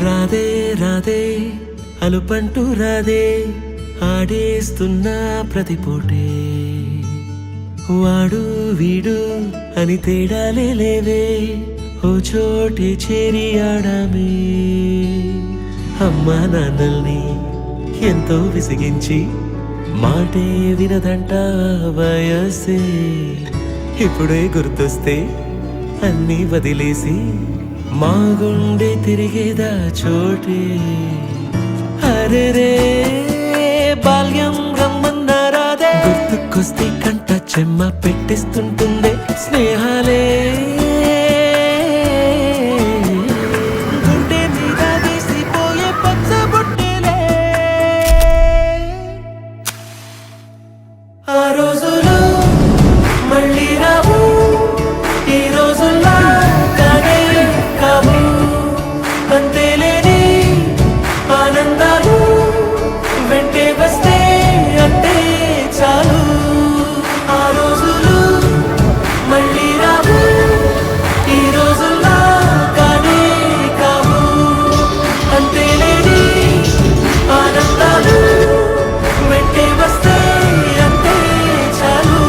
రాధే రాధే అలుపంటూ రాధే ఆడేస్తున్నా ప్రతిపోటే వాడు వీడు అని తేడాలే లేవే ఓ చోటే చేరి ఆడామే అమ్మా నాన్నల్ని ఎంతో విసిగించి మాటే వినదంట వయసే ఇప్పుడే గుర్తొస్తే అన్నీ వదిలేసి మా గుండె తిరిగేదా చోటే అరే రే బాల్యం రమ్మన్నారాదే గుర్తుకొస్తే కంట చెమ్మ పెట్టిస్తుంటుందే స్నేహాలే గుండె మీద వేసిపోయే పచ్చబొట్టేలే ఆ రోజులు మళ్ళీ రావు ఈ రోజుల్లా కానే కావు అంతేలేని ఆనందాలు వెంటే వస్తే అంటే చాలు ఆ రోజులు మళ్ళీ రావు ఈ రోజుల్లా కానే కావు అంతేలేని ఆనందాలు వెంటే వస్తే అంటే చాలు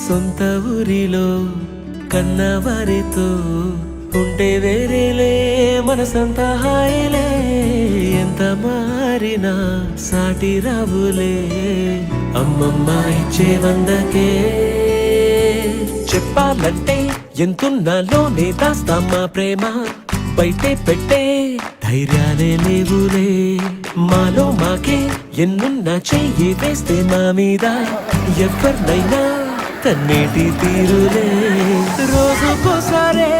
సొంత ఊరిలో కన్నవారితో ఉంటే వేరేలే మనసంత హాయిలే ఎంత మారినా సాటి రావులే అమ్మమ్మ ఇచ్చే వందకే చెప్పాలంటే ఎంతున్నాలోనే దాస్తామా ప్రేమ బయటే పెట్టే ధైర్యాలే లేవులే మాలో మాకే ఎన్నున్నా చెయ్యి వేస్తే మా మీద ఎవరినైనా కన్నీటి తీరులే రోజుకోసారే